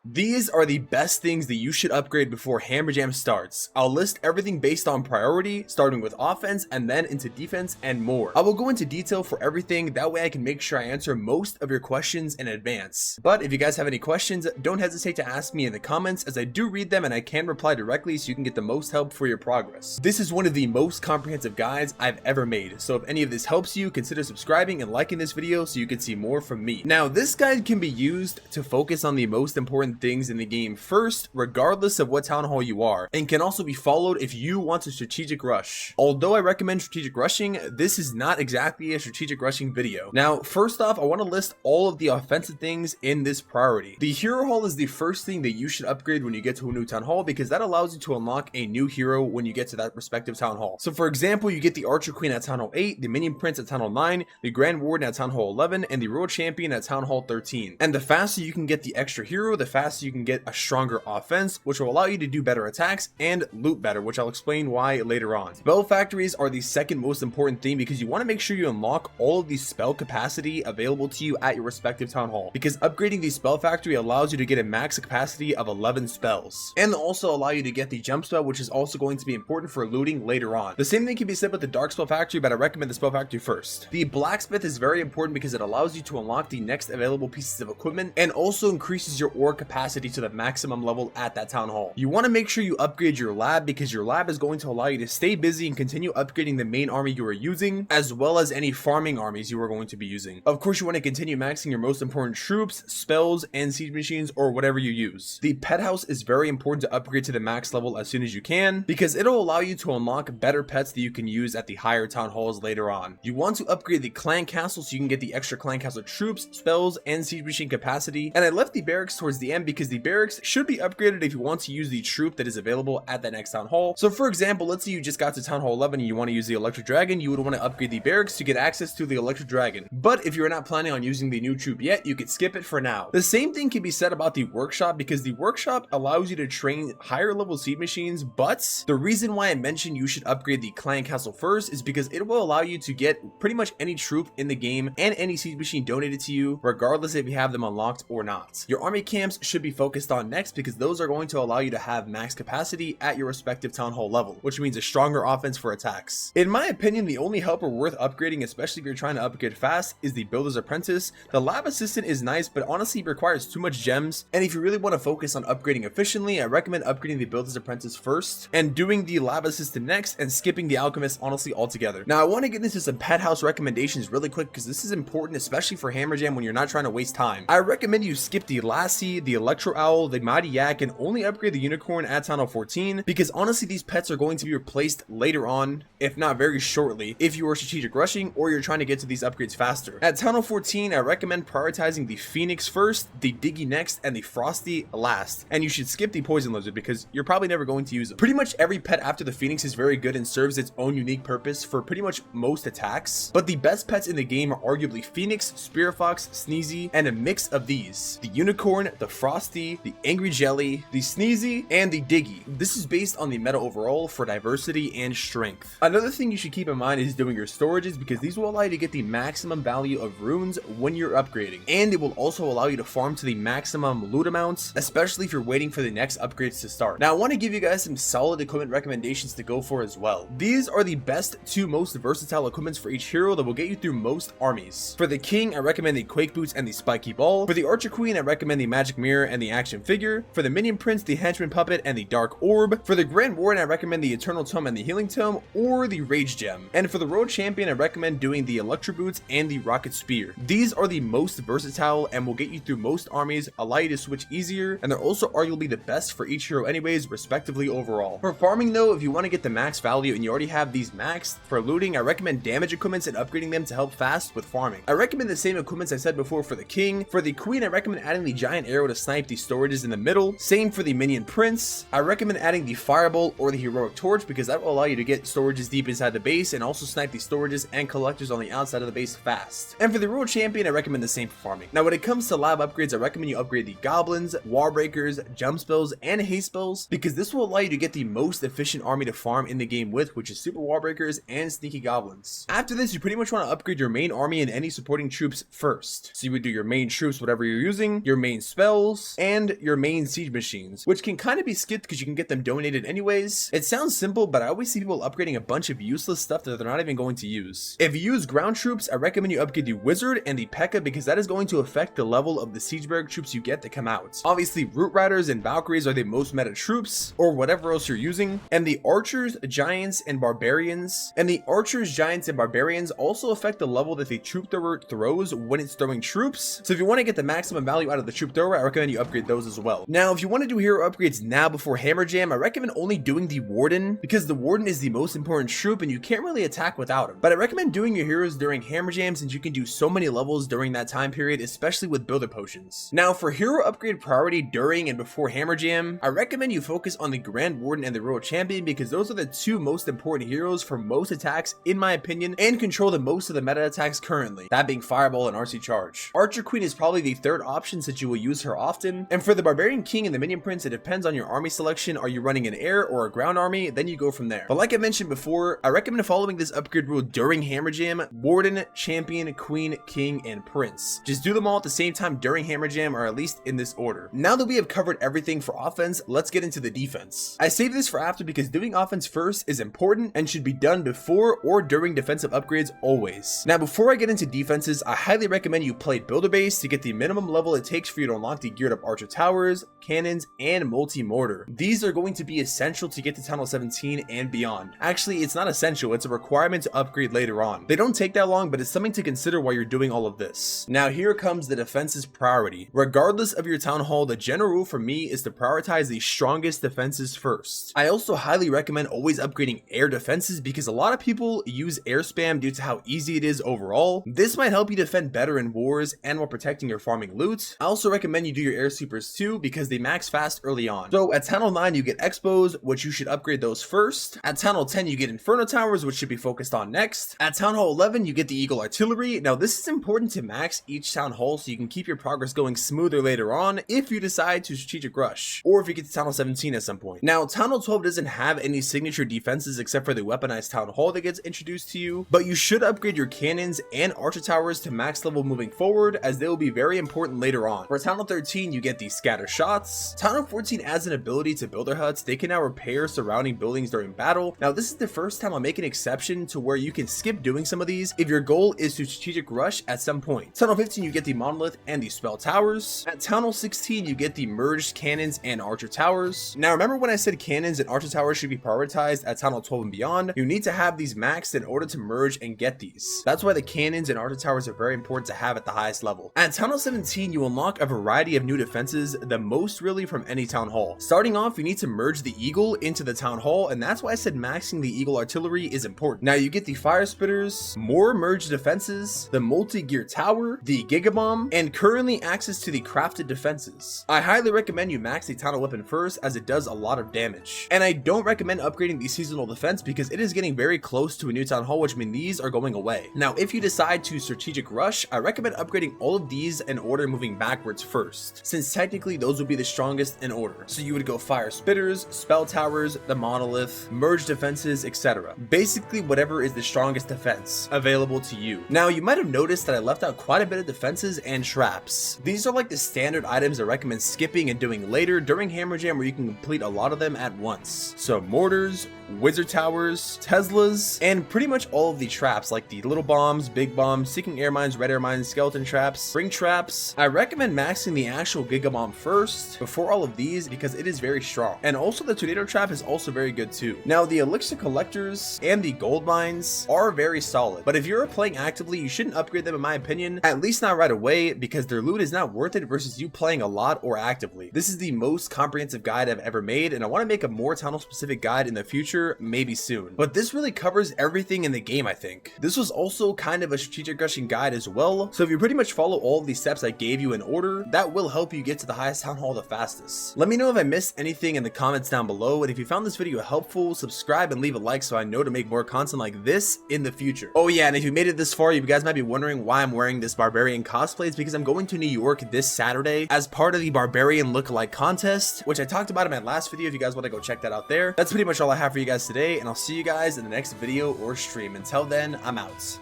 These are the best things that you should upgrade before Hammer Jam starts. I'll list everything based on priority, starting with offense and then into defense and more. I will go into detail for everything, that way I can make sure I answer most of your questions in advance. But if you guys have any questions, don't hesitate to ask me in the comments, as I do read them and I can reply directly so you can get the most help for your progress. This is one of the most comprehensive guides I've ever made, so if any of this helps you, consider subscribing and liking this video so you can see more from me. Now, this guide can be used to focus on the most important things in the game first, regardless of what town hall you are, and can also be followed if you want a strategic rush. Although I recommend strategic rushing, this is not exactly a strategic rushing video. Now, first off, I want to list all of the offensive things in this priority. The hero hall is the first thing that you should upgrade when you get to a new town hall, because that allows you to unlock a new hero when you get to that respective town hall. So for example, you get the archer queen at town hall 8, the minion prince at town hall 9, the grand warden at town hall 11, and the royal champion at town hall 13. And the faster you can get the extra hero, the faster you can get a stronger offense, which will allow you to do better attacks and loot better, which I'll explain why later on. Spell factories are the second most important thing, because you want to make sure you unlock all of the spell capacity available to you at your respective town hall, because upgrading the spell factory allows you to get a max capacity of 11 spells, and also allow you to get the jump spell, which is also going to be important for looting later on. The same thing can be said with the dark spell factory, but I recommend the spell factory first. The blacksmith is very important because it allows you to unlock the next available pieces of equipment and also increases your ore capacity to the maximum level at that town hall. You want to make sure you upgrade your lab, because your lab is going to allow you to stay busy and continue upgrading the main army you are using, as well as any farming armies you are going to be using. Of course, you want to continue maxing your most important troops, spells, and siege machines, or whatever you use. The pet house is very important to upgrade to the max level as soon as you can, because it'll allow you to unlock better pets that you can use at the higher town halls later on. You want to upgrade the clan castle so you can get the extra clan castle troops, spells, and siege machine capacity. And I left the barracks towards the end because the barracks should be upgraded if you want to use the troop that is available at that next town hall. So for example, let's say you just got to town hall 11 and you want to use the electric dragon, you would want to upgrade the barracks to get access to the electric dragon. But if you're not planning on using the new troop yet, you could skip it for now. The same thing can be said about the workshop, because the workshop allows you to train higher level siege machines, but the reason why I mentioned you should upgrade the clan castle first is because it will allow you to get pretty much any troop in the game and any siege machine donated to you, regardless if you have them unlocked or not. Your army camps should be focused on next, because those are going to allow you to have max capacity at your respective town hall level, which means a stronger offense for attacks. In my opinion, the only helper worth upgrading, especially if you're trying to upgrade fast, is the builder's apprentice. The lab assistant is nice, but honestly requires too much gems, and if you really want to focus on upgrading efficiently, I recommend upgrading the builder's apprentice first and doing the lab assistant next, and skipping the alchemist honestly altogether. Now I want to get into some pet house recommendations really quick, because this is important, especially for Hammer Jam when you're not trying to waste time. I recommend you skip the lassie, the electro owl, the mighty yak, and only upgrade the unicorn at town hall 14, because honestly these pets are going to be replaced later on, if not very shortly, if you are strategic rushing or you're trying to get to these upgrades faster. At town hall 14, I recommend prioritizing the phoenix first, the diggy next, and the frosty last, and you should skip the poison lizard because you're probably never going to use them. Pretty much every pet after the phoenix is very good and serves its own unique purpose for pretty much most attacks, but the best pets in the game are arguably phoenix, spirit fox, sneezy, and a mix of these: the unicorn, the frosty, the angry jelly, the sneezy, and the diggy. This is based on the meta overall for diversity and strength. Another thing you should keep in mind is doing your storages, because these will allow you to get the maximum value of runes when you're upgrading, and it will also allow you to farm to the maximum loot amounts, especially if you're waiting for the next upgrades to start. Now I want to give you guys some solid equipment recommendations to go for as well. These are the best two most versatile equipments for each hero that will get you through most armies. For the king, I recommend the quake boots and the spiky ball. For the archer queen, I recommend the magic mirror and the action figure. For the minion prince, the henchman puppet and the dark orb. For the grand warden, I recommend the eternal tome and the healing tome, or the rage gem. And for the road champion, I recommend doing the electro boots and the rocket spear. These are the most versatile and will get you through most armies, allow you to switch easier, and they're also arguably the best for each hero anyways, respectively overall. For farming though, if you want to get the max value and you already have these maxed, for looting, I recommend damage equipments and upgrading them to help fast with farming. I recommend the same equipments I said before for the king. For the queen, I recommend adding the giant arrow to snipe the storages in the middle. Same for the minion prince. I recommend adding the fireball or the heroic torch, because that will allow you to get storages deep inside the base and also snipe the storages and collectors on the outside of the base fast. And for the royal champion, I recommend the same for farming. Now when it comes to lab upgrades, I recommend you upgrade the goblins, wall breakers, jump spells, and haste spells, because this will allow you to get the most efficient army to farm in the game with, which is super wall breakers and sneaky goblins. After this, you pretty much want to upgrade your main army and any supporting troops first. So you would do your main troops, whatever you're using, your main spells, vehicles, and your main siege machines, which can kind of be skipped because you can get them donated anyways. It sounds simple, but I always see people upgrading a bunch of useless stuff that they're not even going to use. If you use ground troops, I recommend you upgrade the wizard and the P.E.K.K.A because that is going to affect the level of the siege barrack troops you get that come out. Obviously, root riders and valkyries are the most meta troops, or whatever else you're using, and the archers, giants, and barbarians. And the archers, giants, and barbarians also affect the level that the troop thrower throws when it's throwing troops. So if you want to get the maximum value out of the troop thrower, I recommend you upgrade those as well. Now, if you want to do hero upgrades now before hammer jam, I recommend only doing the warden because the warden is the most important troop and you can't really attack without him. But I recommend doing your heroes during hammer jam since you can do so many levels during that time period, especially with builder potions. Now, for hero upgrade priority during and before hammer jam, I recommend you focus on the grand warden and the royal champion because those are the two most important heroes for most attacks in my opinion and control the most of the meta attacks currently, that being fireball and RC charge. Archer queen is probably the third option since you will use her often, and for the barbarian king and the minion prince, it depends on your army selection. Are you running an air or a ground army? Then you go from there. But like I mentioned before, I recommend following this upgrade rule during hammer jam: warden, champion, queen, king, and prince. Just do them all at the same time during hammer jam, or at least in this order. Now that we have covered everything for offense, let's get into the defense. I save this for after because doing offense first is important and should be done before or during defensive upgrades always. Now, before I get into defenses, I highly recommend you play builder base to get the minimum level it takes for you to unlock the geared up archer towers, cannons, and multi-mortar. These are going to be essential to get to Townhall 17 and beyond. Actually, it's not essential, it's a requirement to upgrade later on. They don't take that long, but it's something to consider while you're doing all of this. Now, here comes the defense's priority. Regardless of your town hall, the general rule for me is to prioritize the strongest defenses first. I also highly recommend always upgrading air defenses because a lot of people use air spam due to how easy it is overall. This might help you defend better in wars and while protecting your farming loot. I also recommend you do your air sweepers too because they max fast early on. So at Townhall 9 you get expos, which you should upgrade those first. At Townhall 10 you get inferno towers, which should be focused on next. At Townhall 11 you get the eagle artillery. Now this is important to max each town hall so you can keep your progress going smoother later on if you decide to strategic rush, or if you get to Townhall 17 at some point. Now Townhall 12 doesn't have any signature defenses except for the weaponized town hall that gets introduced to you, but you should upgrade your cannons and archer towers to max level moving forward as they will be very important later on. For Townhall 13 you get the scatter shots. Townhall 14 adds an ability to builder huts. They can now repair surrounding buildings during battle. Now this is the first time I'll make an exception to where you can skip doing some of these if your goal is to strategic rush at some point. Townhall 15 you get the monolith and the spell towers. At Townhall 16 you get the merged cannons and archer towers. Now remember when I said cannons and archer towers should be prioritized at Townhall 12 and beyond? You need to have these maxed in order to merge and get these. That's why the cannons and archer towers are very important to have at the highest level. At Townhall 17 you unlock a variety of new defenses, the most really from any town hall. Starting off, you need to merge the eagle into the town hall, and that's why I said maxing the eagle artillery is important. Now you get the fire spitters, more merged defenses, the multi-gear tower, the gigabomb, and currently access to the crafted defenses. I highly recommend you max the town hall weapon first as it does a lot of damage. And I don't recommend upgrading the seasonal defense because it is getting very close to a new town hall, which means these are going away. Now if you decide to strategic rush, I recommend upgrading all of these in order moving backwards first, since technically those would be the strongest in order. So you would go fire spitters, spell towers, the monolith, merge defenses, etc. Basically whatever is the strongest defense available to you. Now you might have noticed that I left out quite a bit of defenses and traps. These are like the standard items I recommend skipping and doing later during hammer jam where you can complete a lot of them at once. So mortars, wizard towers, Teslas, and pretty much all of the traps like the little bombs, big bombs, seeking air mines, red air mines, skeleton traps, spring traps. I recommend maxing the actual gigabomb first before all of these because it is very strong. And also the tornado trap is also very good too. Now the elixir collectors and the gold mines are very solid, but if you're playing actively you shouldn't upgrade them in my opinion, at least not right away because their loot is not worth it versus you playing a lot or actively. This is the most comprehensive guide I've ever made and I want to make a more town hall specific guide in the future, maybe soon. But this really covers everything in the game I think. This was also kind of a strategic rushing guide as well, so if you pretty much follow all of these steps I gave you in order, that will help you get to the highest town hall the fastest. Let me know if I missed anything in the comments down below, and if you found this video helpful, subscribe and leave a like so I know to make more content like this in the future. Oh yeah, and if you made it this far, you guys might be wondering why I'm wearing this barbarian cosplay. It's because I'm going to New York this Saturday as part of the barbarian lookalike contest, which I talked about in my last video if you guys want to go check that out there. That's pretty much all I have for you guys today, and I'll see you guys in the next video or stream. Until then, I'm out.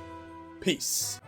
Peace.